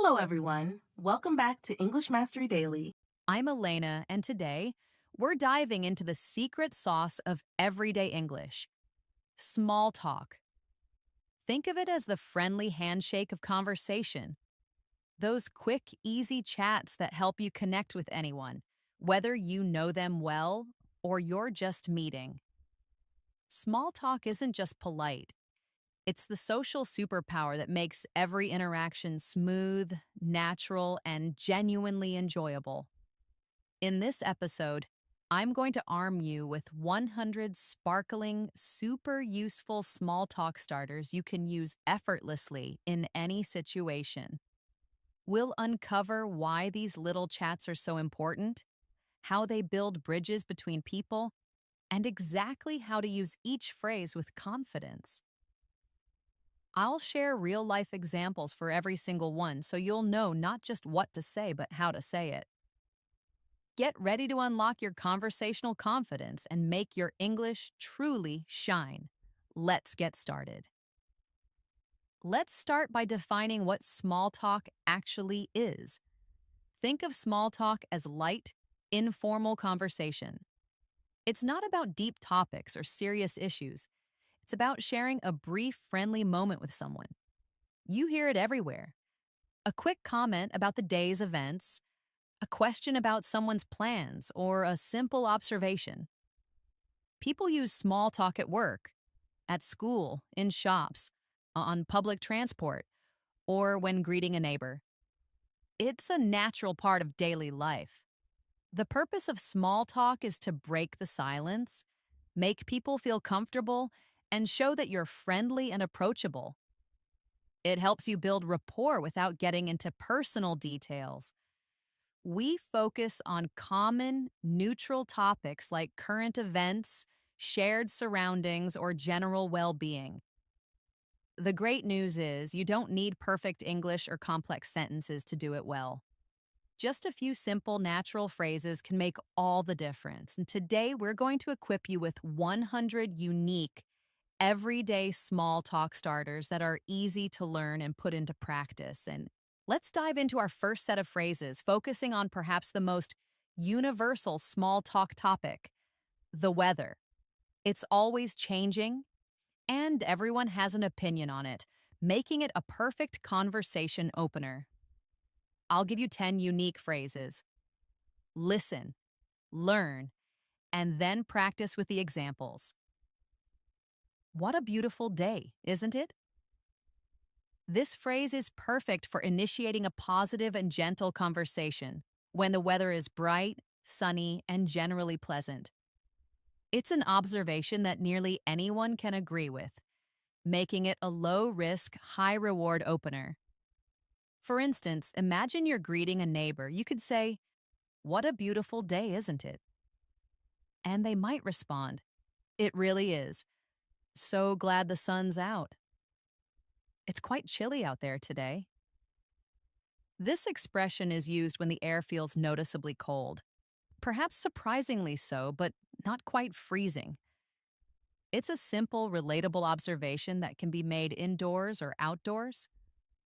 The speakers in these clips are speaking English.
Hello, everyone. Welcome back to English Mastery Daily. I'm Elena, and today we're diving into the secret sauce of everyday English small talk. Think of it as the friendly handshake of conversation, those quick, easy chats that help you connect with anyone, whether you know them well or you're just meeting. Small talk isn't just polite, it's the social superpower that makes every interaction smooth, natural, and genuinely enjoyable. In this episode, I'm going to arm you with 100 sparkling, super useful small talk starters you can use effortlessly in any situation. We'll uncover why these little chats are so important, how they build bridges between people, and exactly how to use each phrase with confidence. I'll share real life examples for every single one so you'll know not just what to say, but how to say it. Get ready to unlock your conversational confidence and make your English truly shine. Let's get started. Let's start by defining what small talk actually is. Think of small talk as light, informal conversation. It's not about deep topics or serious issues. It's about sharing a brief, friendly moment with someone. You hear it everywhere. A quick comment about the day's events, a question about someone's plans, or a simple observation. People use small talk at work, at school, in shops, on public transport, or when greeting a neighbor. It's a natural part of daily life. The purpose of small talk is to break the silence, make people feel comfortable, and show that you're friendly and approachable. It helps you build rapport without getting into personal details. We focus on common, neutral topics like current events, shared surroundings, or general well being. The great news is you don't need perfect English or complex sentences to do it well. Just a few simple, natural phrases can make all the difference. And today we're going to equip you with 100 unique, everyday small talk starters that are easy to learn and put into practice. And let's dive into our first set of phrases, focusing on perhaps the most universal small talk topic, the weather. It's always changing, and everyone has an opinion on it, making it a perfect conversation opener. I'll give you 10 unique phrases. Listen, learn, and then practice with the examples. What a beautiful day, isn't it? This phrase is perfect for initiating a positive and gentle conversation when the weather is bright, sunny, and generally pleasant. It's an observation that nearly anyone can agree with, making it a low-risk, high-reward opener. For instance, imagine you're greeting a neighbor. You could say, "What a beautiful day, isn't it?" And they might respond, "It really is. So glad the sun's out. It's quite chilly out there today." This expression is used when the air feels noticeably cold, perhaps surprisingly so, but not quite freezing. It's a simple, relatable observation that can be made indoors or outdoors.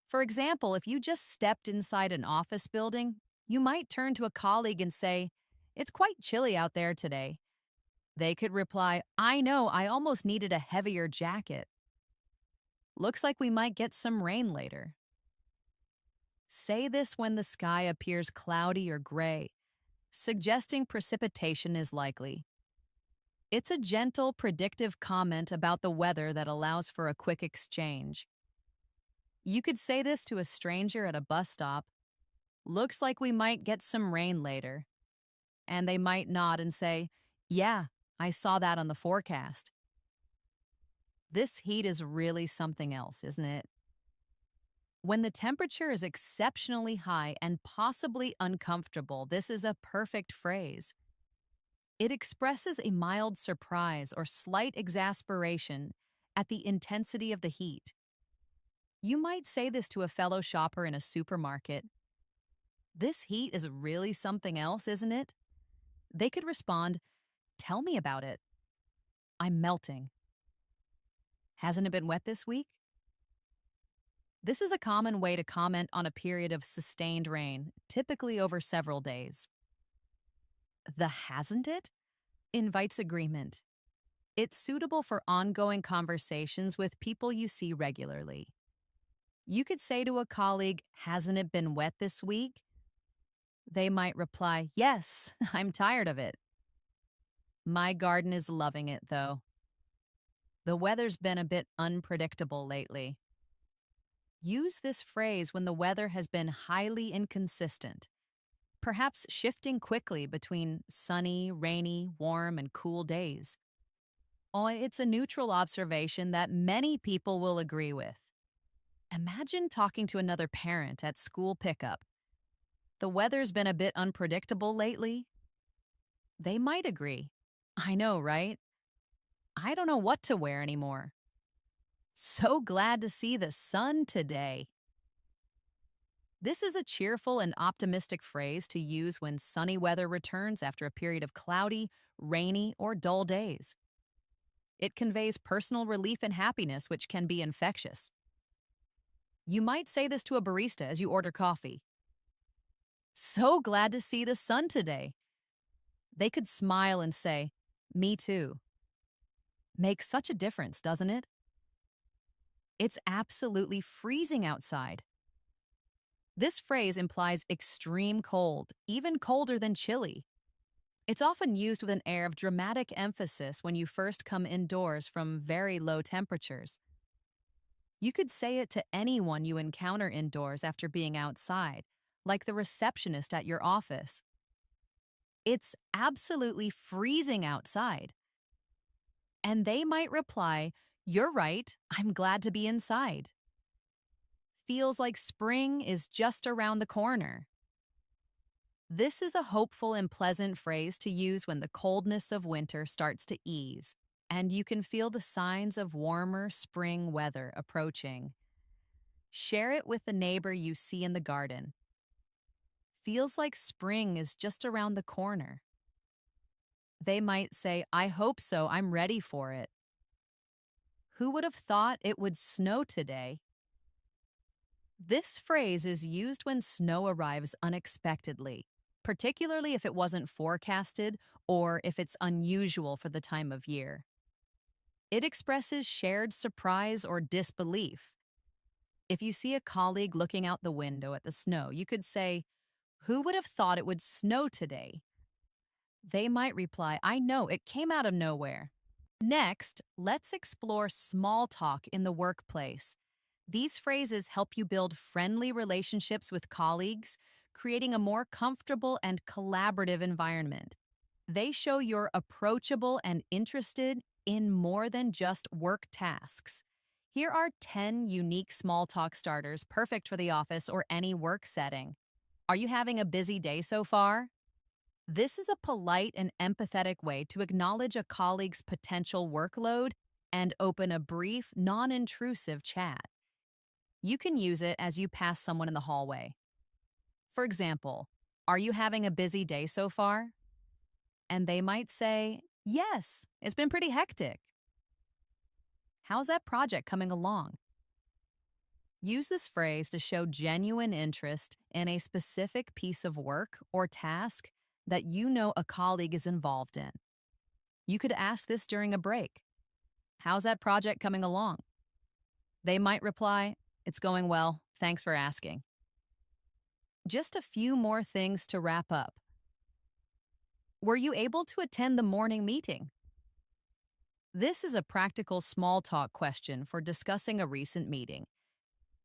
For example, if you just stepped inside an office building, you might turn to a colleague and say, "It's quite chilly out there today." They could reply, "I know, I almost needed a heavier jacket. Looks like we might get some rain later." Say this when the sky appears cloudy or gray, suggesting precipitation is likely. It's a gentle, predictive comment about the weather that allows for a quick exchange. You could say this to a stranger at a bus stop. "Looks like we might get some rain later." And they might nod and say, "Yeah, I saw that on the forecast." This heat is really something else, isn't it? When the temperature is exceptionally high and possibly uncomfortable, this is a perfect phrase. It expresses a mild surprise or slight exasperation at the intensity of the heat. You might say this to a fellow shopper in a supermarket. "This heat is really something else, isn't it?" They could respond, "Tell me about it. I'm melting. Hasn't it been wet this week?" This is a common way to comment on a period of sustained rain, typically over several days. The hasn't it invites agreement. It's suitable for ongoing conversations with people you see regularly. You could say to a colleague, "Hasn't it been wet this week?" They might reply, "Yes, I'm tired of it. My garden is loving it, though. The weather's been a bit unpredictable lately." Use this phrase when the weather has been highly inconsistent, perhaps shifting quickly between sunny, rainy, warm, and cool days. Oh, it's a neutral observation that many people will agree with. Imagine talking to another parent at school pickup. "The weather's been a bit unpredictable lately." They might agree. "I know, right? I don't know what to wear anymore. So glad to see the sun today." This is a cheerful and optimistic phrase to use when sunny weather returns after a period of cloudy, rainy, or dull days. It conveys personal relief and happiness, which can be infectious. You might say this to a barista as you order coffee. "So glad to see the sun today." They could smile and say, "Me too." Makes such a difference, doesn't it? It's absolutely freezing outside. This phrase implies extreme cold, even colder than chilly. It's often used with an air of dramatic emphasis when you first come indoors from very low temperatures. You could say it to anyone you encounter indoors after being outside, like the receptionist at your office. "It's absolutely freezing outside." And they might reply, "You're right, I'm glad to be inside." Feels like spring is just around the corner. This is a hopeful and pleasant phrase to use when the coldness of winter starts to ease, and you can feel the signs of warmer spring weather approaching. Share it with the neighbor you see in the garden. "Feels like spring is just around the corner." They might say, "I hope so, I'm ready for it." "Who would have thought it would snow today?" This phrase is used when snow arrives unexpectedly, particularly if it wasn't forecasted or if it's unusual for the time of year. It expresses shared surprise or disbelief. If you see a colleague looking out the window at the snow, you could say, "Who would have thought it would snow today?" They might reply, "I know, it came out of nowhere." Next, let's explore small talk in the workplace. These phrases help you build friendly relationships with colleagues, creating a more comfortable and collaborative environment. They show you're approachable and interested in more than just work tasks. Here are 10 unique small talk starters perfect for the office or any work setting. "Are you having a busy day so far?" This is a polite and empathetic way to acknowledge a colleague's potential workload and open a brief, non-intrusive chat. You can use it as you pass someone in the hallway. For example, "Are you having a busy day so far?" And they might say, "Yes, it's been pretty hectic." "How's that project coming along?" Use this phrase to show genuine interest in a specific piece of work or task that you know a colleague is involved in. You could ask this during a break. "How's that project coming along?" They might reply, "It's going well, thanks for asking." Just a few more things to wrap up. Were you able to attend the morning meeting? This is a practical small talk question for discussing a recent meeting,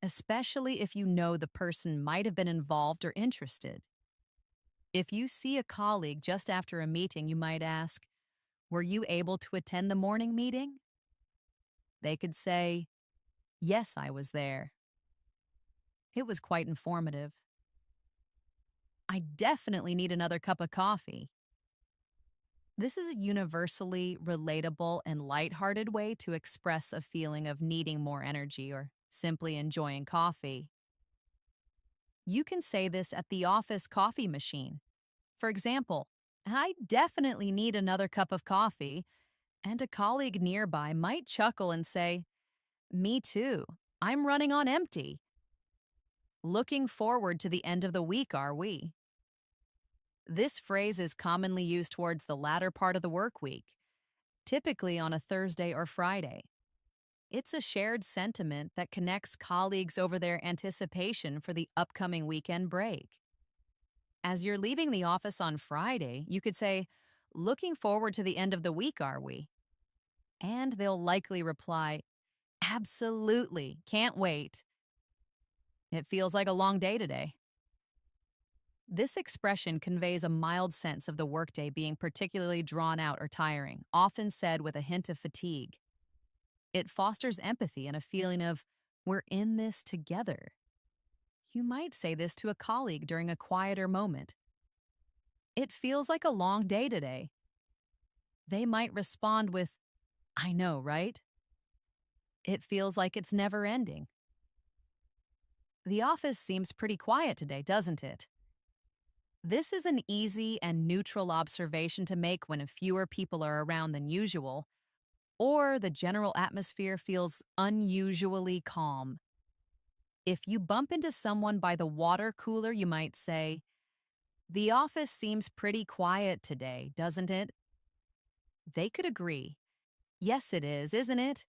especially if you know the person might have been involved or interested. If you see a colleague just after a meeting, you might ask, "Were you able to attend the morning meeting?" They could say, "Yes, I was there. It was quite informative. I definitely need another cup of coffee." This is a universally relatable and lighthearted way to express a feeling of needing more energy or simply enjoying coffee. You can say this at the office coffee machine. For example, "I definitely need another cup of coffee," and a colleague nearby might chuckle and say, "Me too. I'm running on empty." Looking forward to the end of the week, are we? This phrase is commonly used towards the latter part of the work week, typically on a Thursday or Friday. It's a shared sentiment that connects colleagues over their anticipation for the upcoming weekend break. As you're leaving the office on Friday, you could say, "Looking forward to the end of the week, are we?" And they'll likely reply, "Absolutely, can't wait. It feels like a long day today." This expression conveys a mild sense of the workday being particularly drawn out or tiring, often said with a hint of fatigue. It fosters empathy and a feeling of, "We're in this together." You might say this to a colleague during a quieter moment. "It feels like a long day today." They might respond with, "I know, right? It feels like it's never ending." "The office seems pretty quiet today, doesn't it?" This is an easy and neutral observation to make when fewer people are around than usual, or the general atmosphere feels unusually calm. If you bump into someone by the water cooler, you might say, "The office seems pretty quiet today, doesn't it?" They could agree, "Yes, it is, isn't it?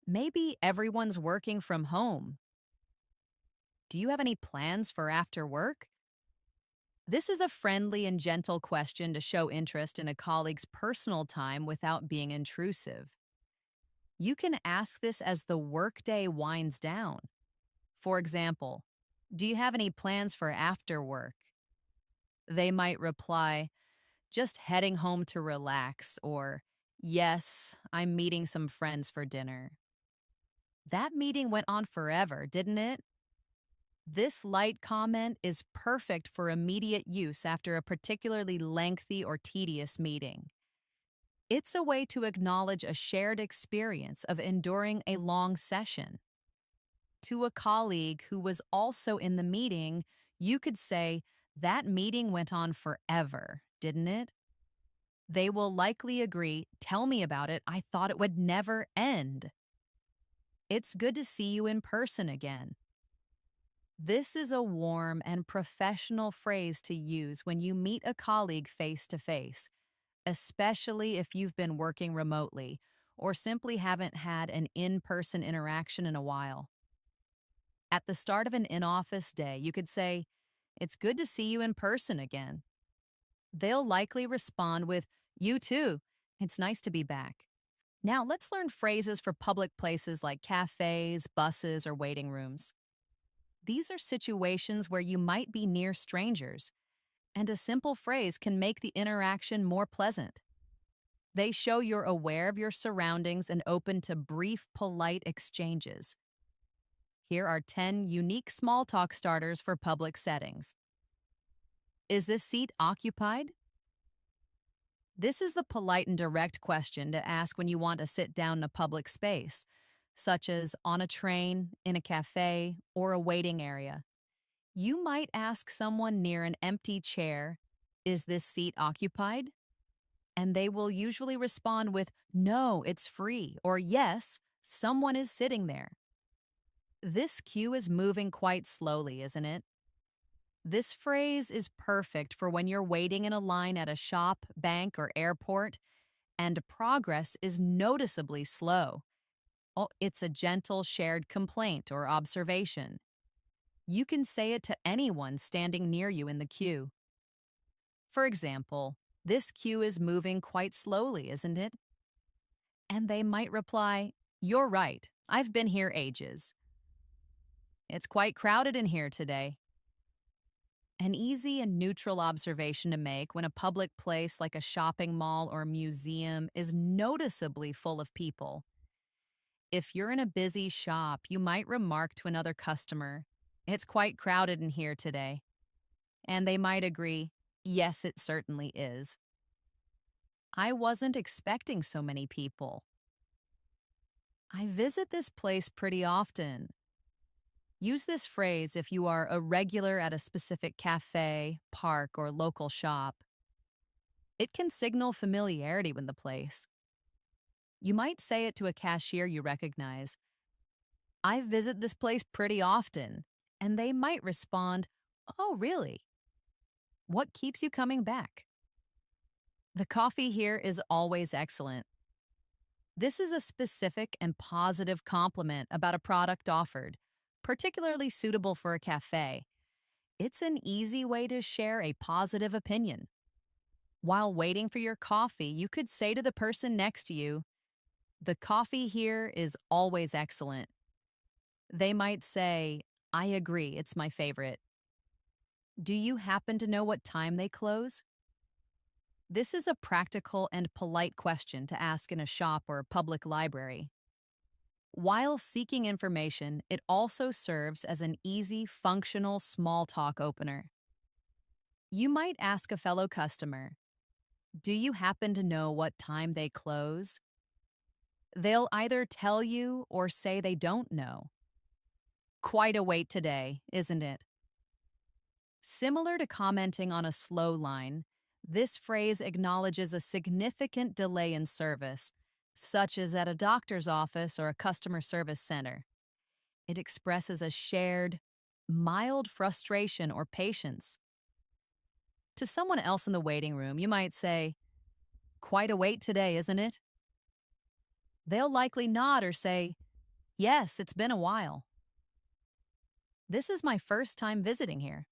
Maybe everyone's working from home. Do you have any plans for after work?" This is a friendly and gentle question to show interest in a colleague's personal time without being intrusive. You can ask this as the workday winds down. For example, "Do you have any plans for after work?" They might reply, "Just heading home to relax," or, "Yes, I'm meeting some friends for dinner." That meeting went on forever, didn't it? This light comment is perfect for immediate use after a particularly lengthy or tedious meeting. It's a way to acknowledge a shared experience of enduring a long session. To a colleague who was also in the meeting, you could say, "That meeting went on forever, didn't it?" They will likely agree, "Tell me about it. I thought it would never end." "It's good to see you in person again." This is a warm and professional phrase to use when you meet a colleague face to face, especially if you've been working remotely or simply haven't had an in-person interaction in a while. At the start of an in-office day, you could say, "It's good to see you in person again." They'll likely respond with, "You too. It's nice to be back." Now let's learn phrases for public places like cafes, buses, or waiting rooms. These are situations where you might be near strangers, and a simple phrase can make the interaction more pleasant. They show you're aware of your surroundings and open to brief, polite exchanges. Here are 10 unique small talk starters for public settings. "Is this seat occupied?" This is the polite and direct question to ask when you want to sit down in a public space, such as on a train, in a cafe, or a waiting area. You might ask someone near an empty chair, "Is this seat occupied?" And they will usually respond with, "No, it's free," or "Yes, someone is sitting there." This queue is moving quite slowly, isn't it? This phrase is perfect for when you're waiting in a line at a shop, bank, or airport, and progress is noticeably slow. Oh, it's a gentle shared complaint or observation. You can say it to anyone standing near you in the queue. For example, "This queue is moving quite slowly, isn't it?" And they might reply, "You're right. I've been here ages. It's quite crowded in here today." An easy and neutral observation to make when a public place like a shopping mall or museum is noticeably full of people. If you're in a busy shop, you might remark to another customer, "It's quite crowded in here today." And they might agree, "Yes, it certainly is. I wasn't expecting so many people. I visit this place pretty often." Use this phrase if you are a regular at a specific cafe, park, or local shop. It can signal familiarity with the place. You might say it to a cashier you recognize, "I visit this place pretty often," and they might respond, "Oh, really? What keeps you coming back?" The coffee here is always excellent. This is a specific and positive compliment about a product offered, particularly suitable for a cafe. It's an easy way to share a positive opinion. While waiting for your coffee, you could say to the person next to you, "The coffee here is always excellent." They might say, "I agree, it's my favorite." Do you happen to know what time they close? This is a practical and polite question to ask in a shop or public library. While seeking information, it also serves as an easy, functional small talk opener. You might ask a fellow customer, "Do you happen to know what time they close?" They'll either tell you or say they don't know. Quite a wait today, isn't it? Similar to commenting on a slow line, this phrase acknowledges a significant delay in service, such as at a doctor's office or a customer service center. It expresses a shared, mild frustration or patience. To someone else in the waiting room, you might say, "Quite a wait today, isn't it?" They'll likely nod or say, "Yes, it's been a while." "This is my first time visiting here."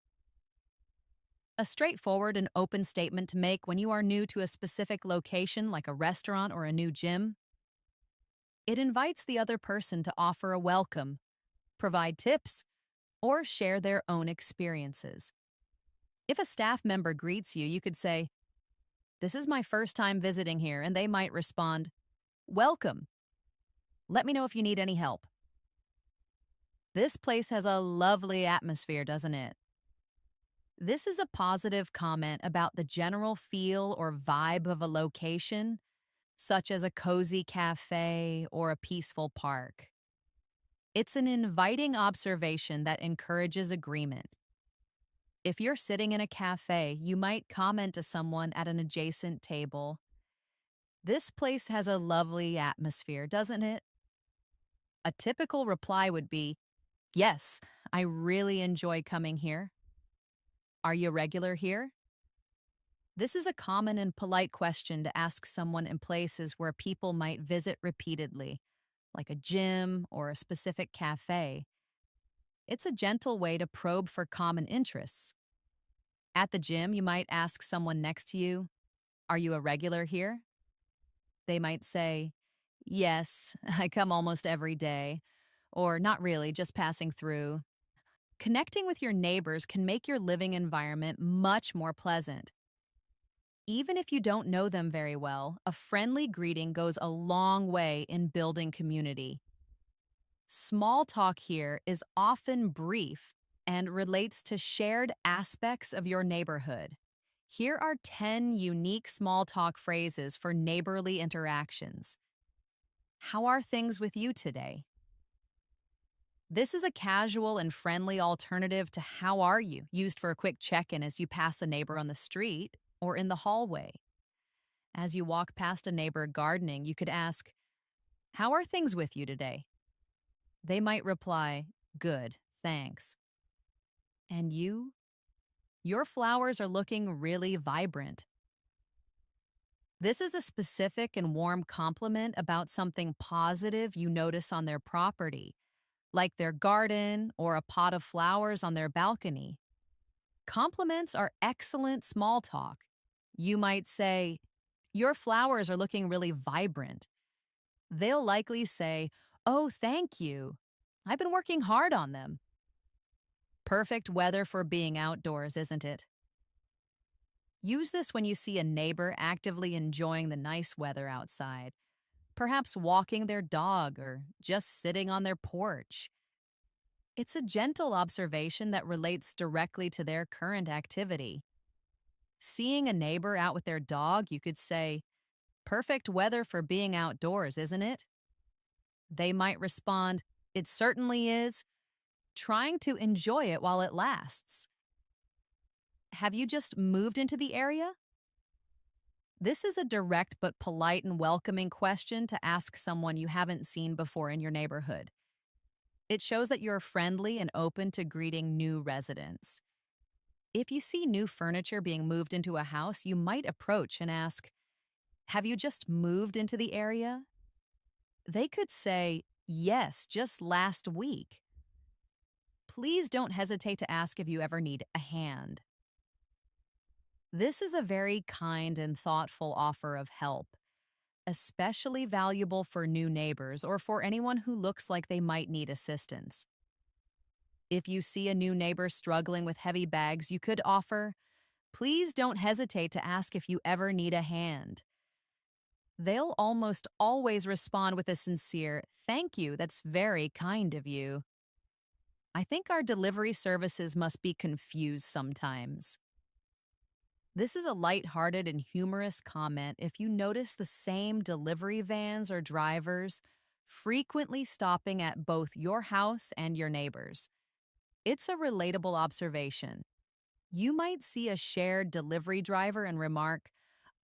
A straightforward and open statement to make when you are new to a specific location like a restaurant or a new gym. It invites the other person to offer a welcome, provide tips, or share their own experiences. If a staff member greets you, you could say, "This is my first time visiting here," and they might respond, "Welcome. Let me know if you need any help." "This place has a lovely atmosphere, doesn't it?" This is a positive comment about the general feel or vibe of a location, such as a cozy cafe or a peaceful park. It's an inviting observation that encourages agreement. If you're sitting in a cafe, you might comment to someone at an adjacent table, "This place has a lovely atmosphere, doesn't it?" A typical reply would be, "Yes, I really enjoy coming here." "Are you a regular here?" This is a common and polite question to ask someone in places where people might visit repeatedly, like a gym or a specific cafe. It's a gentle way to probe for common interests. At the gym, you might ask someone next to you, "Are you a regular here?" They might say, "Yes, I come almost every day," or "Not really, just passing through." Connecting with your neighbors can make your living environment much more pleasant. Even if you don't know them very well, a friendly greeting goes a long way in building community. Small talk here is often brief and relates to shared aspects of your neighborhood. Here are 10 unique small talk phrases for neighborly interactions. "How are things with you today?" This is a casual and friendly alternative to "How are you?" used for a quick check-in as you pass a neighbor on the street or in the hallway. As you walk past a neighbor gardening, you could ask, "How are things with you today?" They might reply, "Good, thanks." "And you? Your flowers are looking really vibrant." This is a specific and warm compliment about something positive you notice on their property, like their garden or a pot of flowers on their balcony. Compliments are excellent small talk. You might say, "Your flowers are looking really vibrant." They'll likely say, "Oh, thank you. I've been working hard on them." Perfect weather for being outdoors, isn't it? Use this when you see a neighbor actively enjoying the nice weather outside, perhaps walking their dog or just sitting on their porch. It's a gentle observation that relates directly to their current activity. Seeing a neighbor out with their dog, you could say, "Perfect weather for being outdoors, isn't it?" They might respond, "It certainly is," trying to enjoy it while it lasts. Have you just moved into the area? This is a direct but polite and welcoming question to ask someone you haven't seen before in your neighborhood. It shows that you're friendly and open to greeting new residents. If you see new furniture being moved into a house, you might approach and ask, "Have you just moved into the area?" They could say, "Yes, just last week." Please don't hesitate to ask if you ever need a hand. This is a very kind and thoughtful offer of help, especially valuable for new neighbors or for anyone who looks like they might need assistance. If you see a new neighbor struggling with heavy bags, you could offer, "Please don't hesitate to ask if you ever need a hand." They'll almost always respond with a sincere, "Thank you, that's very kind of you." I think our delivery services must be confused sometimes. This is a lighthearted and humorous comment if you notice the same delivery vans or drivers frequently stopping at both your house and your neighbor's. It's a relatable observation. You might see a shared delivery driver and remark,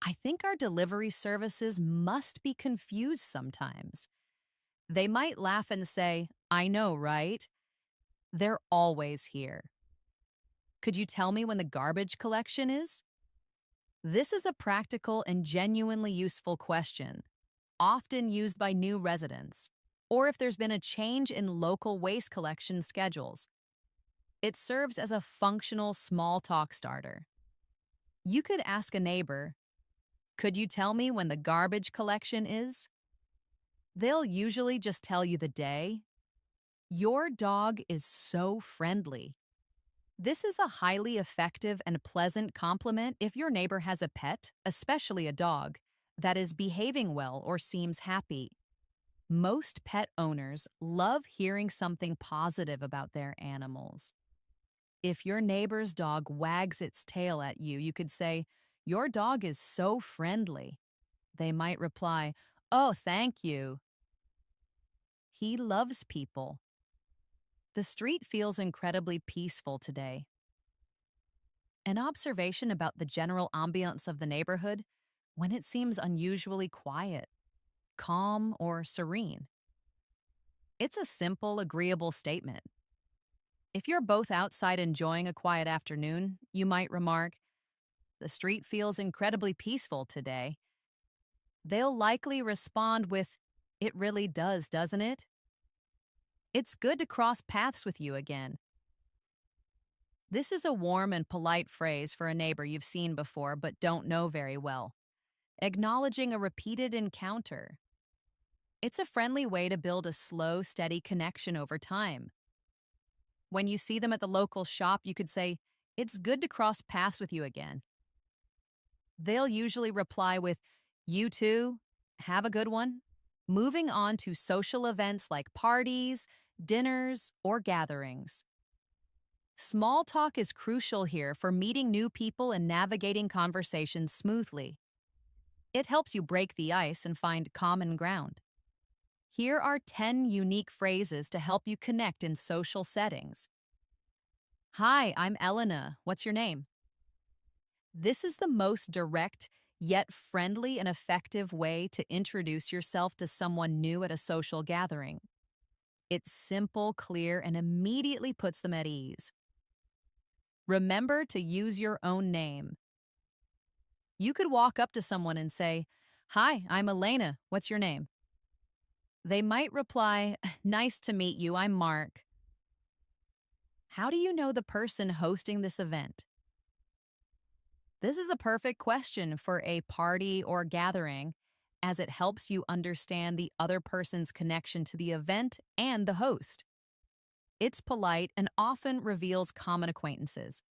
"I think our delivery services must be confused sometimes." They might laugh and say, "I know, right? They're always here." Could you tell me when the garbage collection is? This is a practical and genuinely useful question, often used by new residents, or if there's been a change in local waste collection schedules. It serves as a functional small talk starter. You could ask a neighbor, "Could you tell me when the garbage collection is?" They'll usually just tell you the day. Your dog is so friendly. This is a highly effective and pleasant compliment if your neighbor has a pet, especially a dog, that is behaving well or seems happy. Most pet owners love hearing something positive about their animals. If your neighbor's dog wags its tail at you, you could say, "Your dog is so friendly." They might reply, "Oh, thank you. He loves people." The street feels incredibly peaceful today. An observation about the general ambiance of the neighborhood when it seems unusually quiet, calm, or serene. It's a simple, agreeable statement. If you're both outside enjoying a quiet afternoon, you might remark, "The street feels incredibly peaceful today." They'll likely respond with, "It really does, doesn't it? It's good to cross paths with you again." This is a warm and polite phrase for a neighbor you've seen before but don't know very well, acknowledging a repeated encounter. It's a friendly way to build a slow, steady connection over time. When you see them at the local shop, you could say, "It's good to cross paths with you again." They'll usually reply with, "You too, have a good one." Moving on to social events like parties, dinners, or gatherings. Small talk is crucial here for meeting new people and navigating conversations smoothly. It helps you break the ice and find common ground. Here are 10 unique phrases to help you connect in social settings. "Hi, I'm Elena. What's your name?" This is the most direct, yet friendly and effective way to introduce yourself to someone new at a social gathering. It's simple, clear, and immediately puts them at ease. Remember to use your own name. You could walk up to someone and say, "Hi, I'm Elena. What's your name?" They might reply, "Nice to meet you. I'm Mark." How do you know the person hosting this event? This is a perfect question for a party or gathering, as it helps you understand the other person's connection to the event and the host. It's polite and often reveals common acquaintances.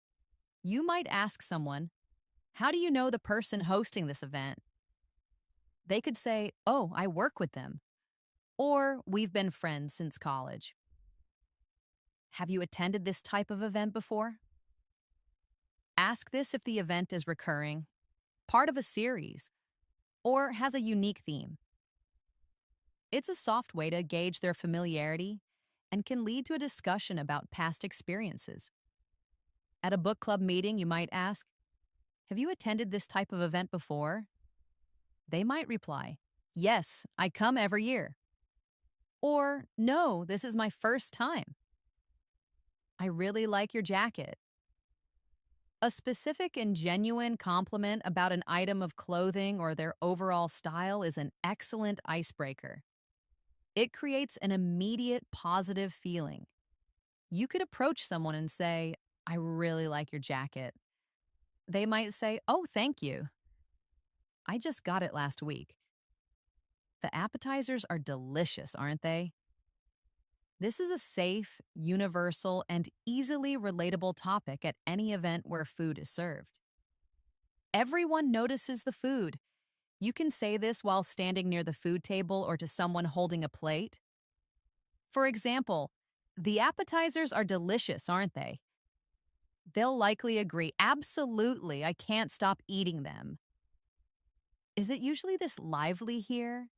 You might ask someone, "How do you know the person hosting this event?" They could say, "Oh, I work with them," or "We've been friends since college." Have you attended this type of event before? Ask this if the event is recurring, part of a series, or has a unique theme. It's a soft way to gauge their familiarity and can lead to a discussion about past experiences. At a book club meeting, you might ask, "Have you attended this type of event before?" They might reply, "Yes, I come every year." Or, no, this is my first time. I really like your jacket. A specific and genuine compliment about an item of clothing or their overall style is an excellent icebreaker. It creates an immediate positive feeling. You could approach someone and say, I really like your jacket. They might say, oh, thank you. I just got it last week. The appetizers are delicious, aren't they? This is a safe, universal, and easily relatable topic at any event where food is served. Everyone notices the food. You can say this while standing near the food table or to someone holding a plate. For example, the appetizers are delicious, aren't they? They'll likely agree, absolutely, I can't stop eating them. Is it usually this lively here?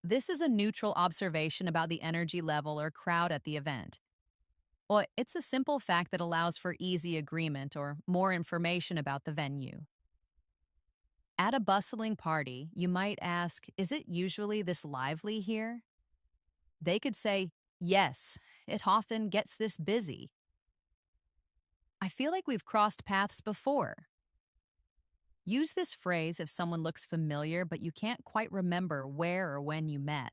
This is a neutral observation about the energy level or crowd at the event. Well, it's a simple fact that allows for easy agreement or more information about the venue. At a bustling party, you might ask, is it usually this lively here? They could say, yes, it often gets this busy. I feel like we've crossed paths before. Use this phrase if someone looks familiar but you can't quite remember where or when you met.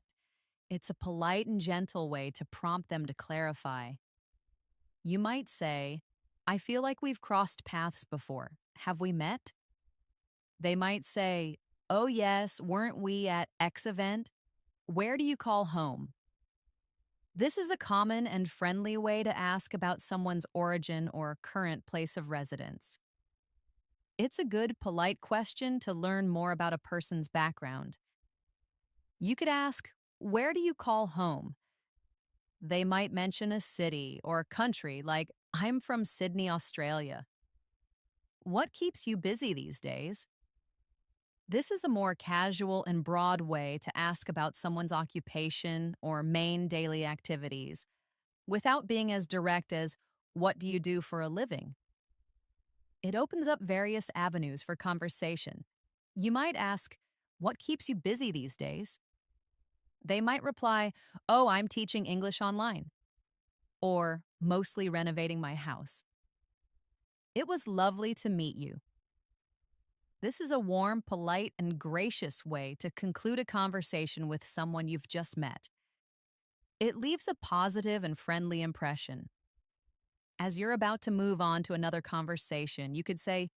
It's a polite and gentle way to prompt them to clarify. You might say, I feel like we've crossed paths before. Have we met? They might say, oh yes, weren't we at X event? Where do you call home? This is a common and friendly way to ask about someone's origin or current place of residence. It's a good, polite question to learn more about a person's background. You could ask, where do you call home? They might mention a city or country like, I'm from Sydney, Australia. What keeps you busy these days? This is a more casual and broad way to ask about someone's occupation or main daily activities, without being as direct as, what do you do for a living? It opens up various avenues for conversation. You might ask, what keeps you busy these days? They might reply, oh, I'm teaching English online, or mostly renovating my house. It was lovely to meet you. This is a warm, polite, and gracious way to conclude a conversation with someone you've just met. It leaves a positive and friendly impression. As you're about to move on to another conversation, you could say,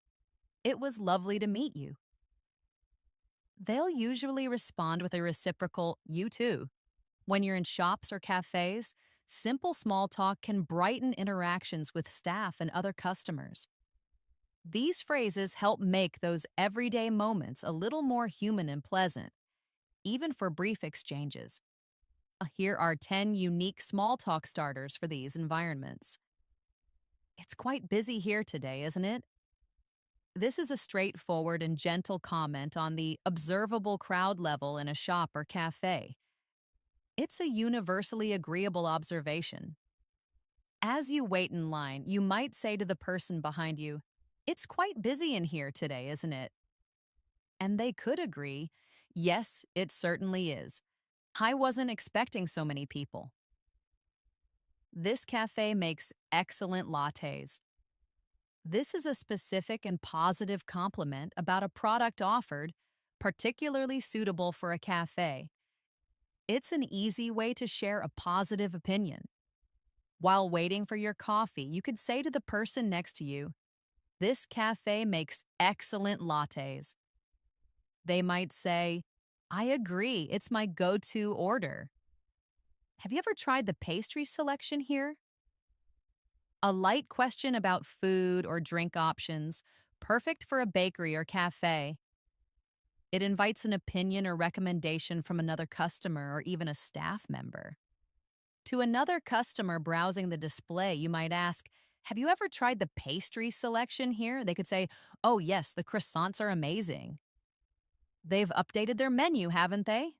it was lovely to meet you. They'll usually respond with a reciprocal, you too. When you're in shops or cafes, simple small talk can brighten interactions with staff and other customers. These phrases help make those everyday moments a little more human and pleasant, even for brief exchanges. Here are 10 unique small talk starters for these environments. It's quite busy here today, isn't it? This is a straightforward and gentle comment on the observable crowd level in a shop or cafe. It's a universally agreeable observation. As you wait in line, you might say to the person behind you, it's quite busy in here today, isn't it? And they could agree, yes, it certainly is. I wasn't expecting so many people. This cafe makes excellent lattes. This is a specific and positive compliment about a product offered, particularly suitable for a cafe. It's an easy way to share a positive opinion. While waiting for your coffee, you could say to the person next to you, this cafe makes excellent lattes. They might say, I agree, it's my go-to order. Have you ever tried the pastry selection here? A light question about food or drink options, perfect for a bakery or cafe. It invites an opinion or recommendation from another customer or even a staff member. To another customer browsing the display, you might ask, have you ever tried the pastry selection here? They could say, oh yes, the croissants are amazing. They've updated their menu, haven't they?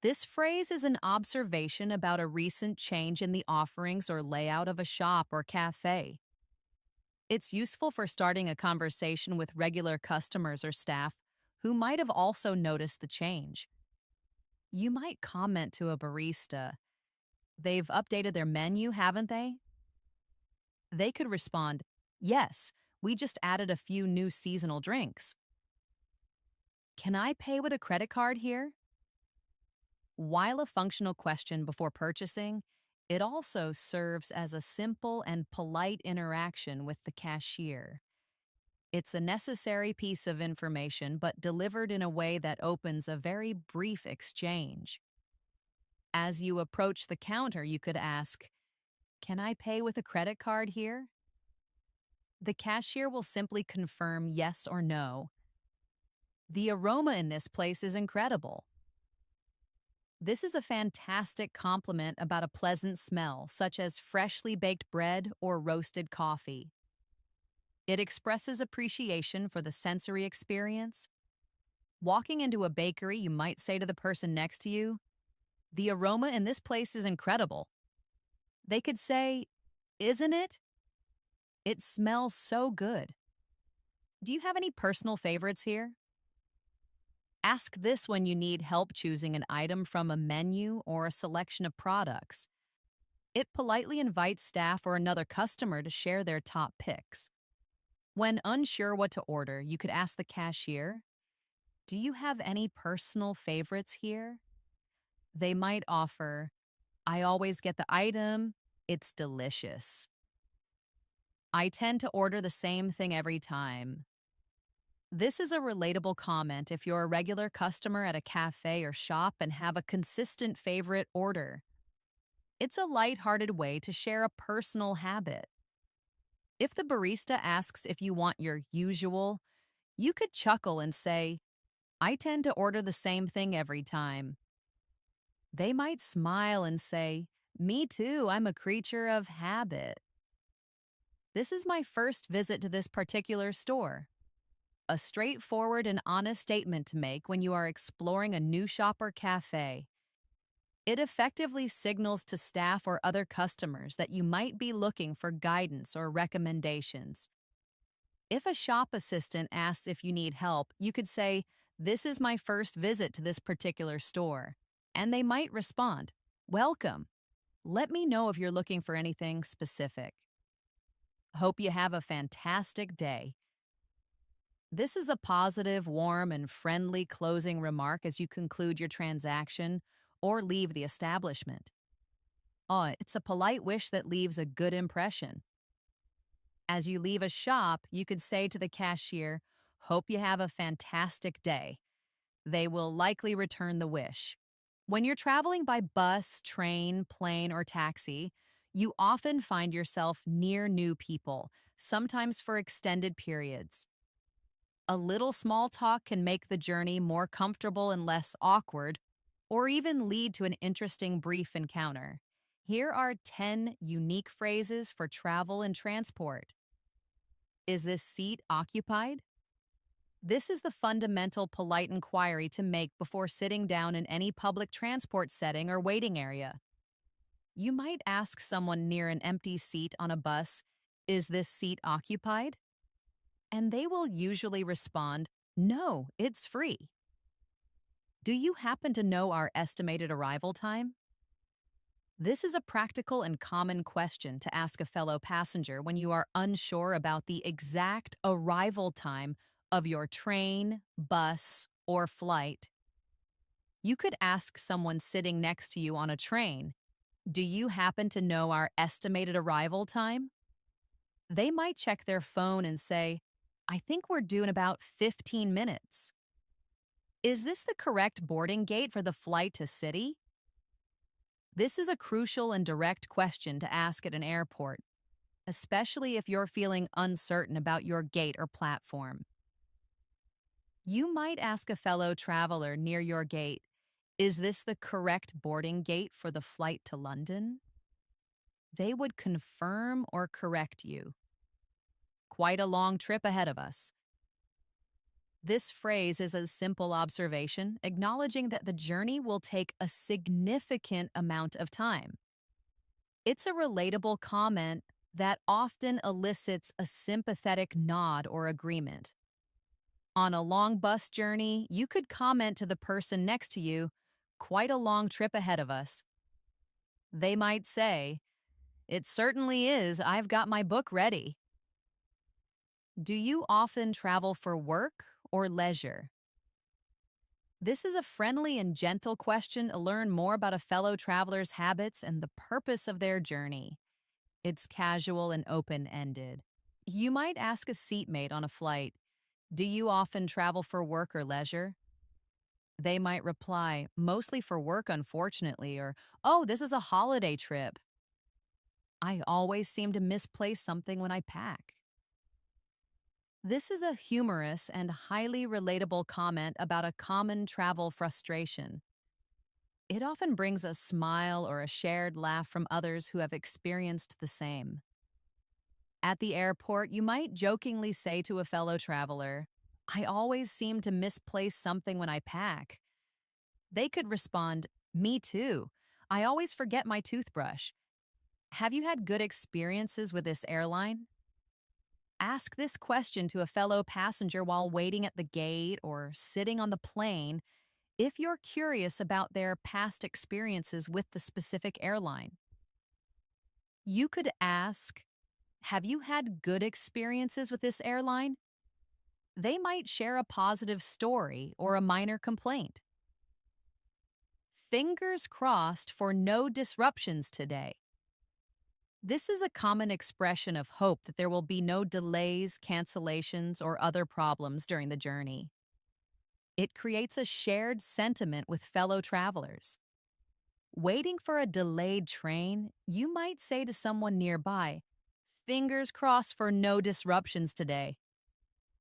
This phrase is an observation about a recent change in the offerings or layout of a shop or cafe. It's useful for starting a conversation with regular customers or staff who might have also noticed the change. You might comment to a barista, "They've updated their menu, haven't they?" They could respond, "Yes, we just added a few new seasonal drinks. Can I pay with a credit card here?" While a functional question before purchasing, it also serves as a simple and polite interaction with the cashier. It's a necessary piece of information, but delivered in a way that opens a very brief exchange. As you approach the counter, you could ask, "Can I pay with a credit card here?" The cashier will simply confirm yes or no. "The aroma in this place is incredible." This is a fantastic compliment about a pleasant smell, such as freshly baked bread or roasted coffee. It expresses appreciation for the sensory experience. Walking into a bakery, you might say to the person next to you, "The aroma in this place is incredible." They could say, "Isn't it? It smells so good." Do you have any personal favorites here? Ask this when you need help choosing an item from a menu or a selection of products. It politely invites staff or another customer to share their top picks. When unsure what to order, you could ask the cashier, "Do you have any personal favorites here?" They might offer, "I always get the item. It's delicious. I tend to order the same thing every time." This is a relatable comment if you're a regular customer at a cafe or shop and have a consistent favorite order. It's a lighthearted way to share a personal habit. If the barista asks if you want your usual, you could chuckle and say, "I tend to order the same thing every time." They might smile and say, "Me too, I'm a creature of habit." "This is my first visit to this particular store." A straightforward and honest statement to make when you are exploring a new shop or cafe. It effectively signals to staff or other customers that you might be looking for guidance or recommendations. If a shop assistant asks if you need help, you could say, "This is my first visit to this particular store." And they might respond, "Welcome. Let me know if you're looking for anything specific." Hope you have a fantastic day. This is a positive, warm, and friendly closing remark as you conclude your transaction or leave the establishment. It's a polite wish that leaves a good impression. As you leave a shop, you could say to the cashier, "Hope you have a fantastic day." They will likely return the wish. When you're traveling by bus, train, plane, or taxi, you often find yourself near new people, sometimes for extended periods. A little small talk can make the journey more comfortable and less awkward, or even lead to an interesting brief encounter. Here are 10 unique phrases for travel and transport. Is this seat occupied? This is the fundamental polite inquiry to make before sitting down in any public transport setting or waiting area. You might ask someone near an empty seat on a bus, "Is this seat occupied?" And they will usually respond, "No, it's free." Do you happen to know our estimated arrival time? This is a practical and common question to ask a fellow passenger when you are unsure about the exact arrival time of your train, bus, or flight. You could ask someone sitting next to you on a train, "Do you happen to know our estimated arrival time?" They might check their phone and say, "I think we're due in about 15 minutes. Is this the correct boarding gate for the flight to city?" This is a crucial and direct question to ask at an airport, especially if you're feeling uncertain about your gate or platform. You might ask a fellow traveler near your gate, "Is this the correct boarding gate for the flight to London?" They would confirm or correct you. Quite a long trip ahead of us. This phrase is a simple observation, acknowledging that the journey will take a significant amount of time. It's a relatable comment that often elicits a sympathetic nod or agreement. On a long bus journey, you could comment to the person next to you, quite a long trip ahead of us. They might say, "It certainly is. I've got my book ready." Do you often travel for work or leisure? This is a friendly and gentle question to learn more about a fellow traveler's habits and the purpose of their journey. It's casual and open ended. You might ask a seatmate on a flight, "Do you often travel for work or leisure?" They might reply, "Mostly for work, unfortunately," or, "Oh, this is a holiday trip. I always seem to misplace something when I pack." This is a humorous and highly relatable comment about a common travel frustration. It often brings a smile or a shared laugh from others who have experienced the same. At the airport, you might jokingly say to a fellow traveler, "I always seem to misplace something when I pack." They could respond, "Me too. I always forget my toothbrush." Have you had good experiences with this airline? Ask this question to a fellow passenger while waiting at the gate or sitting on the plane if you're curious about their past experiences with the specific airline. You could ask, "Have you had good experiences with this airline?" They might share a positive story or a minor complaint. Fingers crossed for no disruptions today. This is a common expression of hope that there will be no delays, cancellations, or other problems during the journey. It creates a shared sentiment with fellow travelers. Waiting for a delayed train, you might say to someone nearby, "Fingers crossed for no disruptions today."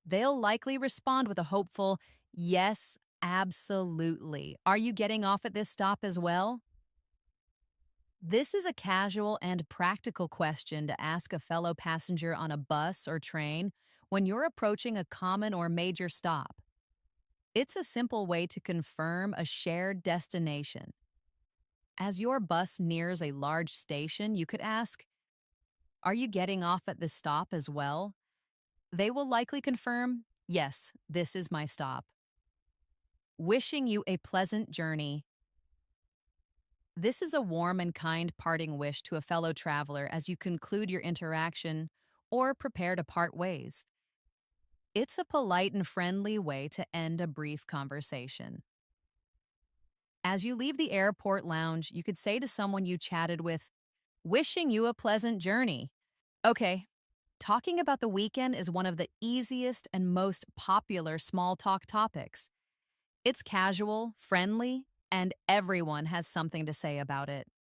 They'll likely respond with a hopeful, "Yes, absolutely. Are you getting off at this stop as well?" This is a casual and practical question to ask a fellow passenger on a bus or train when you're approaching a common or major stop. It's a simple way to confirm a shared destination. As your bus nears a large station, you could ask, "Are you getting off at this stop as well?" They will likely confirm, "Yes, this is my stop." Wishing you a pleasant journey. This is a warm and kind parting wish to a fellow traveler as you conclude your interaction or prepare to part ways. It's a polite and friendly way to end a brief conversation. As you leave the airport lounge, you could say to someone you chatted with, "Wishing you a pleasant journey." Okay, talking about the weekend is one of the easiest and most popular small talk topics. It's casual, friendly, and everyone has something to say about it.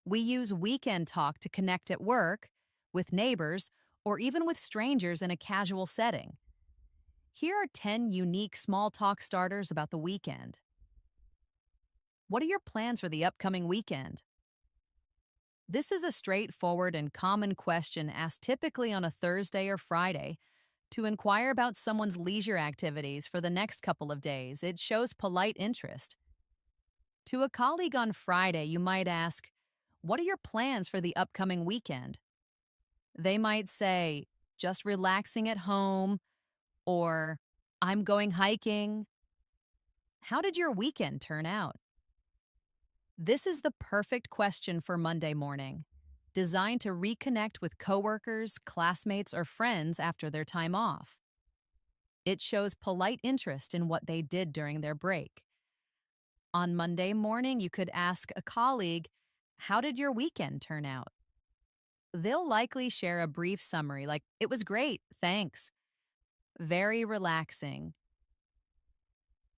We use weekend talk to connect at work, with neighbors, or even with strangers in a casual setting. Here are 10 unique small talk starters about the weekend. What are your plans for the upcoming weekend? This is a straightforward and common question asked typically on a Thursday or Friday to inquire about someone's leisure activities for the next couple of days. It shows polite interest. To a colleague on Friday, you might ask, "What are your plans for the upcoming weekend?" They might say, "Just relaxing at home," or "I'm going hiking." How did your weekend turn out? This is the perfect question for Monday morning, designed to reconnect with coworkers, classmates, or friends after their time off. It shows polite interest in what they did during their break. On Monday morning, you could ask a colleague, "How did your weekend turn out?" They'll likely share a brief summary like, "It was great, thanks. Very relaxing.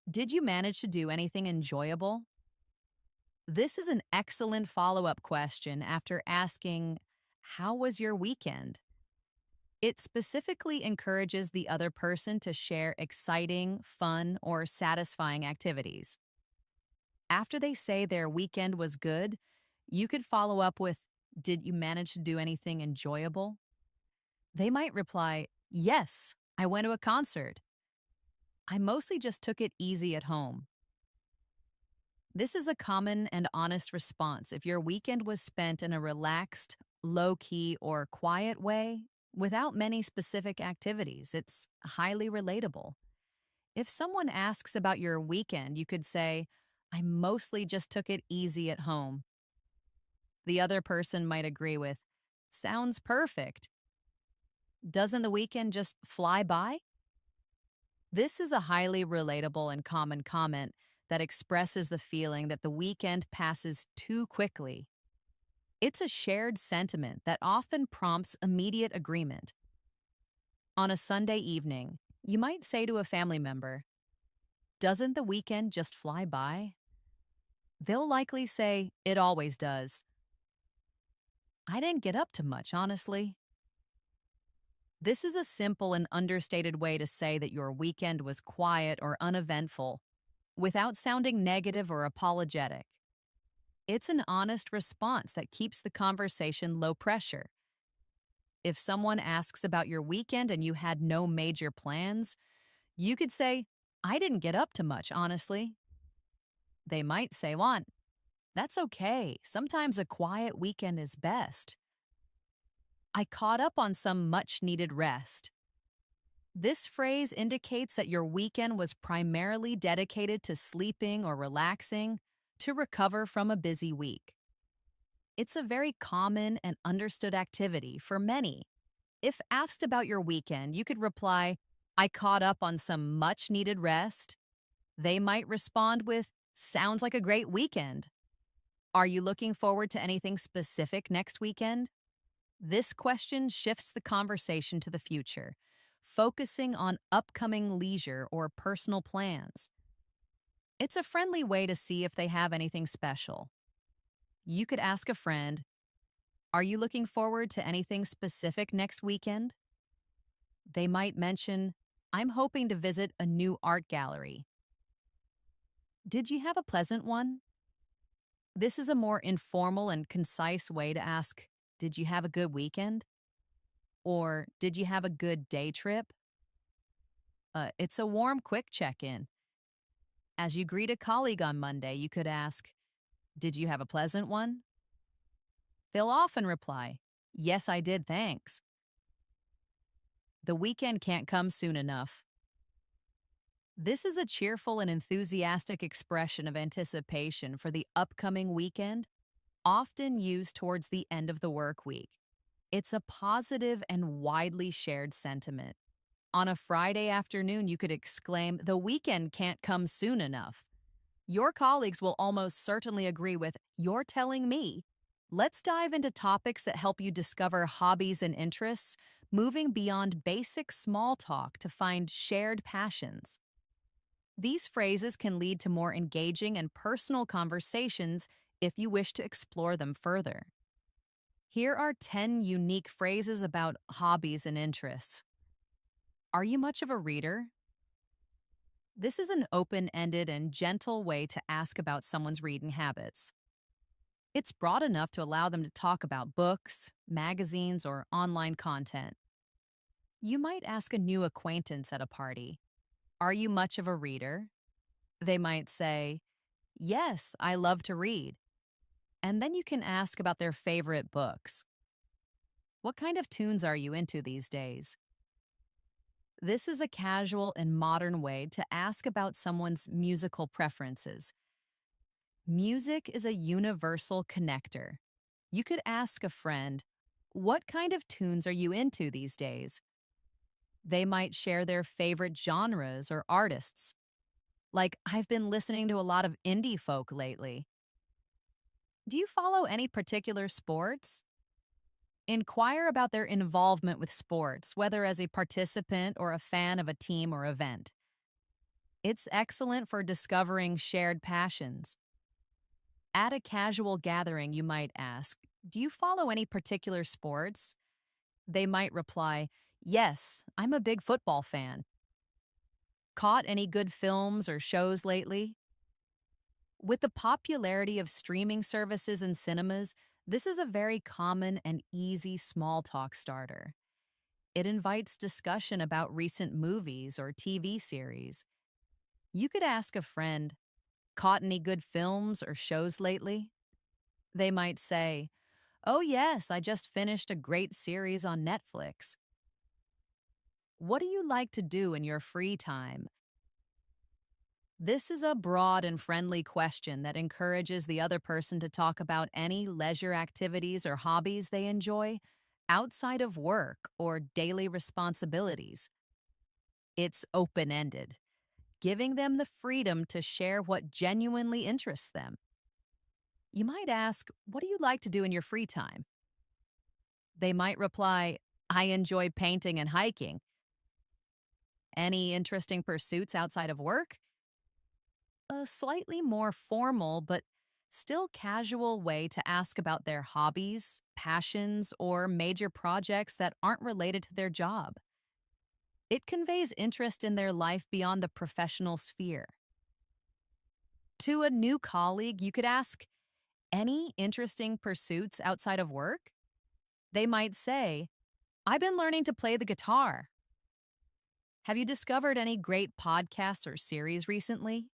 Did you manage to do anything enjoyable?" This is an excellent follow-up question after asking, "How was your weekend?" It specifically encourages the other person to share exciting, fun, or satisfying activities. After they say their weekend was good, you could follow up with, "Did you manage to do anything enjoyable?" They might reply, "Yes, I went to a concert. I mostly just took it easy at home." This is a common and honest response if your weekend was spent in a relaxed, low-key, or quiet way without many specific activities. It's highly relatable. If someone asks about your weekend, you could say, I mostly just took it easy at home. The other person might agree with, sounds perfect. Doesn't the weekend just fly by? This is a highly relatable and common comment that expresses the feeling that the weekend passes too quickly. It's a shared sentiment that often prompts immediate agreement. On a Sunday evening, you might say to a family member, doesn't the weekend just fly by? They'll likely say, it always does. I didn't get up to much, honestly. This is a simple and understated way to say that your weekend was quiet or uneventful without sounding negative or apologetic. It's an honest response that keeps the conversation low pressure. If someone asks about your weekend and you had no major plans, you could say, I didn't get up to much, honestly. They might say, "Want? That's okay. Sometimes a quiet weekend is best. I caught up on some much needed rest." This phrase indicates that your weekend was primarily dedicated to sleeping or relaxing to recover from a busy week. It's a very common and understood activity for many. If asked about your weekend, you could reply, I caught up on some much needed rest. They might respond with, sounds like a great weekend. Are you looking forward to anything specific next weekend? This question shifts the conversation to the future, focusing on upcoming leisure or personal plans. It's a friendly way to see if they have anything special. You could ask a friend, are you looking forward to anything specific next weekend? They might mention, I'm hoping to visit a new art gallery. Did you have a pleasant one? This is a more informal and concise way to ask, did you have a good weekend? Or did you have a good day trip? It's a warm, quick check-in. As you greet a colleague on Monday, you could ask, did you have a pleasant one? They'll often reply, yes, I did, thanks. The weekend can't come soon enough. This is a cheerful and enthusiastic expression of anticipation for the upcoming weekend, often used towards the end of the work week. It's a positive and widely shared sentiment. On a Friday afternoon, you could exclaim, the weekend can't come soon enough. Your colleagues will almost certainly agree with, you're telling me. Let's dive into topics that help you discover hobbies and interests, moving beyond basic small talk to find shared passions. These phrases can lead to more engaging and personal conversations if you wish to explore them further. Here are 10 unique phrases about hobbies and interests. Are you much of a reader? This is an open-ended and gentle way to ask about someone's reading habits. It's broad enough to allow them to talk about books, magazines, or online content. You might ask a new acquaintance at a party, are you much of a reader? They might say, yes, I love to read. And then you can ask about their favorite books. What kind of tunes are you into these days? This is a casual and modern way to ask about someone's musical preferences. Music is a universal connector. You could ask a friend, what kind of tunes are you into these days? They might share their favorite genres or artists. Like, I've been listening to a lot of indie folk lately. Do you follow any particular sports? Inquire about their involvement with sports, whether as a participant or a fan of a team or event. It's excellent for discovering shared passions. At a casual gathering, you might ask, do you follow any particular sports? They might reply, yes, I'm a big football fan. Caught any good films or shows lately? With the popularity of streaming services and cinemas, this is a very common and easy small talk starter. It invites discussion about recent movies or TV series. You could ask a friend, caught any good films or shows lately? They might say, oh yes, I just finished a great series on Netflix. What do you like to do in your free time? This is a broad and friendly question that encourages the other person to talk about any leisure activities or hobbies they enjoy outside of work or daily responsibilities. It's open ended, giving them the freedom to share what genuinely interests them. You might ask, "What do you like to do in your free time?" They might reply, "I enjoy painting and hiking." Any interesting pursuits outside of work? A slightly more formal but still casual way to ask about their hobbies, passions, or major projects that aren't related to their job. It conveys interest in their life beyond the professional sphere. To a new colleague, you could ask, "Any interesting pursuits outside of work?" They might say, "I've been learning to play the guitar." Have you discovered any great podcasts or series recently?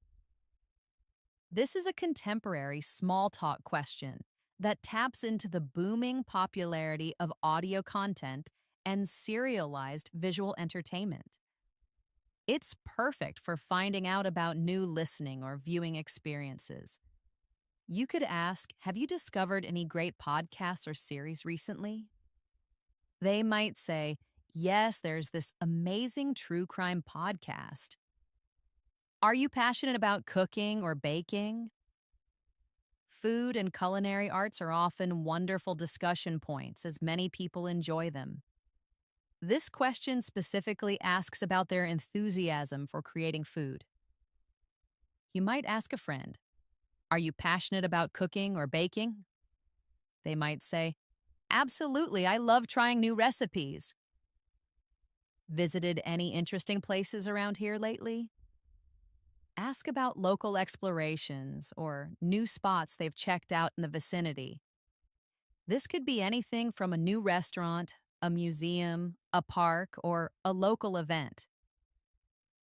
This is a contemporary small talk question that taps into the booming popularity of audio content and serialized visual entertainment. It's perfect for finding out about new listening or viewing experiences. You could ask, "Have you discovered any great podcasts or series recently?" They might say, "Yes, there's this amazing true crime podcast." Are you passionate about cooking or baking? Food and culinary arts are often wonderful discussion points as many people enjoy them. This question specifically asks about their enthusiasm for creating food. You might ask a friend, "Are you passionate about cooking or baking?" They might say, "Absolutely, I love trying new recipes." Visited any interesting places around here lately? Ask about local explorations or new spots they've checked out in the vicinity. This could be anything from a new restaurant, a museum, a park, or a local event.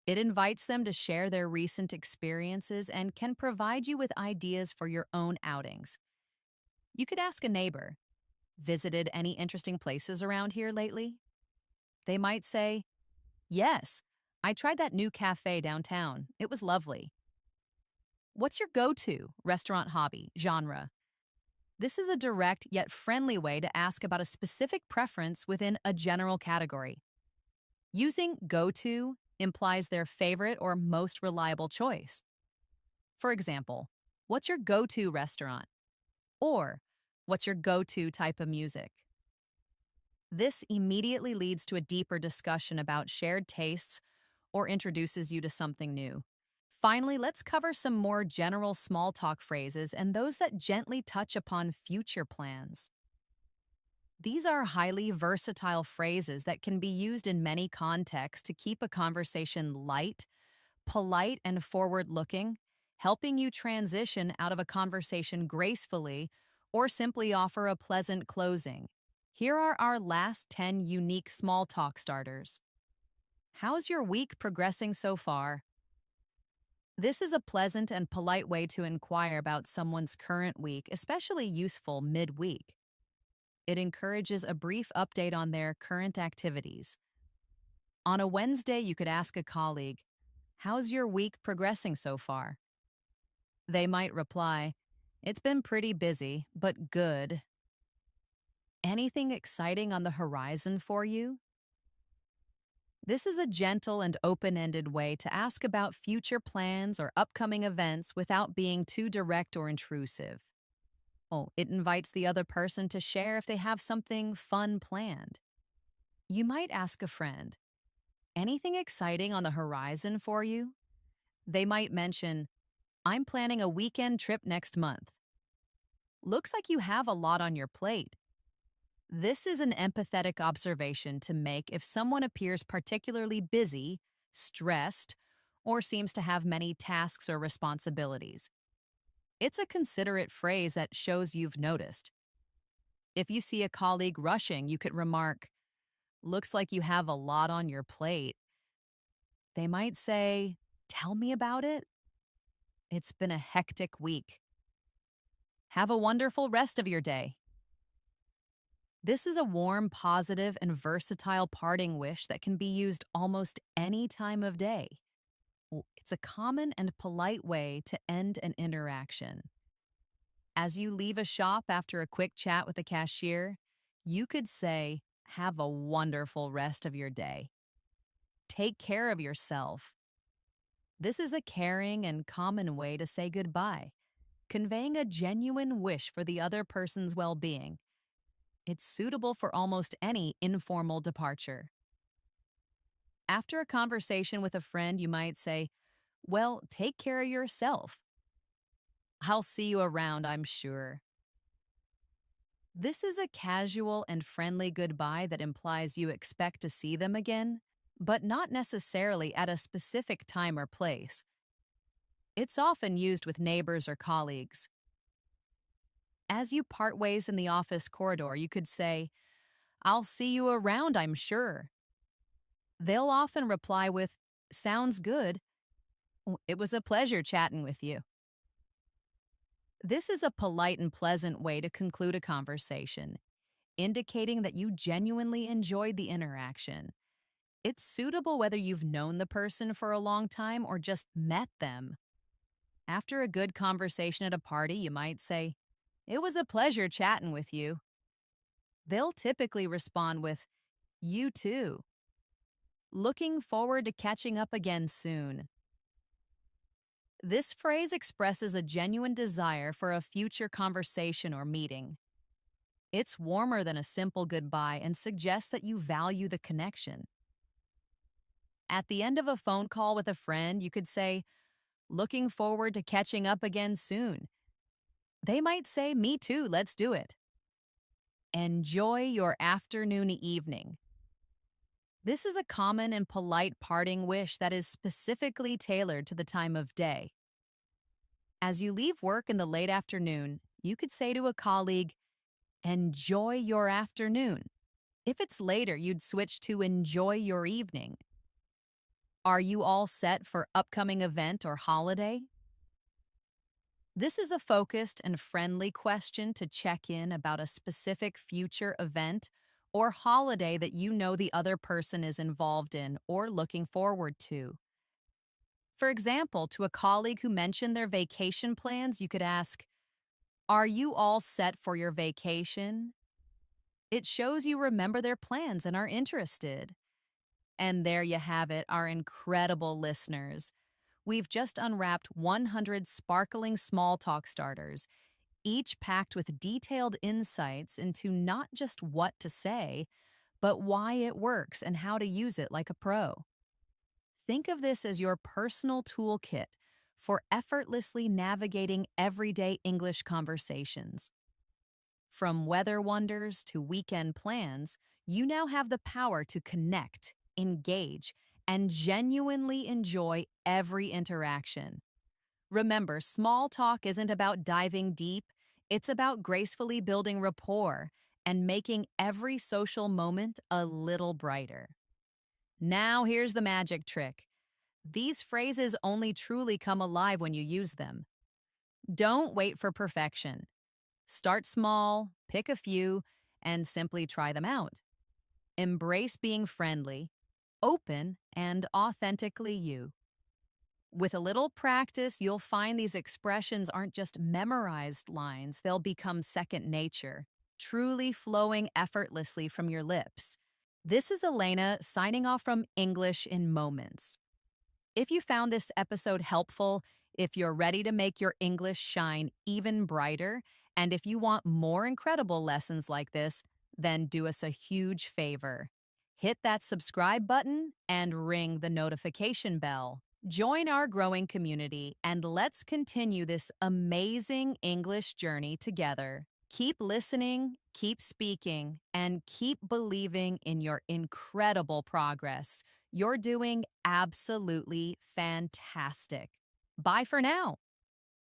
It invites them to share their recent experiences and can provide you with ideas for your own outings. You could ask a neighbor, "Visited any interesting places around here lately?" They might say, "Yes, I tried that new cafe downtown. It was lovely." What's your go-to restaurant hobby genre? This is a direct yet friendly way to ask about a specific preference within a general category. Using go to implies their favorite or most reliable choice. For example, "What's your go to restaurant?" Or, "What's your go to type of music?" This immediately leads to a deeper discussion about shared tastes or introduces you to something new. Finally, let's cover some more general small talk phrases and those that gently touch upon future plans. These are highly versatile phrases that can be used in many contexts to keep a conversation light, polite, and forward looking, helping you transition out of a conversation gracefully or simply offer a pleasant closing. Here are our last 10 unique small talk starters. "How's your week progressing so far?" This is a pleasant and polite way to inquire about someone's current week, especially useful midweek. It encourages a brief update on their current activities. On a Wednesday, you could ask a colleague, "How's your week progressing so far?" They might reply, "It's been pretty busy, but good." Anything exciting on the horizon for you? This is a gentle and open-ended way to ask about future plans or upcoming events without being too direct or intrusive. Oh, it invites the other person to share if they have something fun planned. You might ask a friend, "Anything exciting on the horizon for you?" They might mention, "I'm planning a weekend trip next month." Looks like you have a lot on your plate. This is an empathetic observation to make if someone appears particularly busy, stressed, or seems to have many tasks or responsibilities. It's a considerate phrase that shows you've noticed. If you see a colleague rushing, you could remark, "Looks like you have a lot on your plate." They might say, "Tell me about it. It's been a hectic week. Have a wonderful rest of your day." This is a warm, positive, and versatile parting wish that can be used almost any time of day. It's a common and polite way to end an interaction. As you leave a shop after a quick chat with the cashier, you could say, "Have a wonderful rest of your day. Take care of yourself." This is a caring and common way to say goodbye, conveying a genuine wish for the other person's well being. It's suitable for almost any informal departure. After a conversation with a friend, you might say, "Well, take care of yourself. I'll see you around, I'm sure." This is a casual and friendly goodbye that implies you expect to see them again, but not necessarily at a specific time or place. It's often used with neighbors or colleagues. As you part ways in the office corridor, you could say, "I'll see you around, I'm sure." They'll often reply with, "Sounds good. It was a pleasure chatting with you." This is a polite and pleasant way to conclude a conversation, indicating that you genuinely enjoyed the interaction. It's suitable whether you've known the person for a long time or just met them. After a good conversation at a party, you might say, "It was a pleasure chatting with you." They'll typically respond with, "You too. Looking forward to catching up again soon." This phrase expresses a genuine desire for a future conversation or meeting. It's warmer than a simple goodbye and suggests that you value the connection. At the end of a phone call with a friend, you could say, "Looking forward to catching up again soon." They might say, "Me too, let's do it." Enjoy your afternoon evening. This is a common and polite parting wish that is specifically tailored to the time of day. As you leave work in the late afternoon, you could say to a colleague, "Enjoy your afternoon." If it's later, you'd switch to "enjoy your evening." Are you all set for upcoming event or holiday? This is a focused and friendly question to check in about a specific future event or holiday that you know the other person is involved in or looking forward to. For example, to a colleague who mentioned their vacation plans, you could ask, "Are you all set for your vacation?" It shows you remember their plans and are interested. And there you have it, our incredible listeners. We've just unwrapped 100 sparkling small talk starters, each packed with detailed insights into not just what to say, but why it works and how to use it like a pro. Think of this as your personal toolkit for effortlessly navigating everyday English conversations. From weather wonders to weekend plans, you now have the power to connect, engage, and genuinely enjoy every interaction. Remember, small talk isn't about diving deep, it's about gracefully building rapport and making every social moment a little brighter. Now, here's the magic trick. These phrases only truly come alive when you use them. Don't wait for perfection. Start small, pick a few, and simply try them out. Embrace being friendly, open, and authentically you. With a little practice, you'll find these expressions aren't just memorized lines, they'll become second nature, truly flowing effortlessly from your lips. This is Elena signing off from English in Moments. If you found this episode helpful, if you're ready to make your English shine even brighter, and if you want more incredible lessons like this, then do us a huge favor. Hit that subscribe button and ring the notification bell. Join our growing community and let's continue this amazing English journey together. Keep listening, keep speaking, and keep believing in your incredible progress. You're doing absolutely fantastic. Bye for now.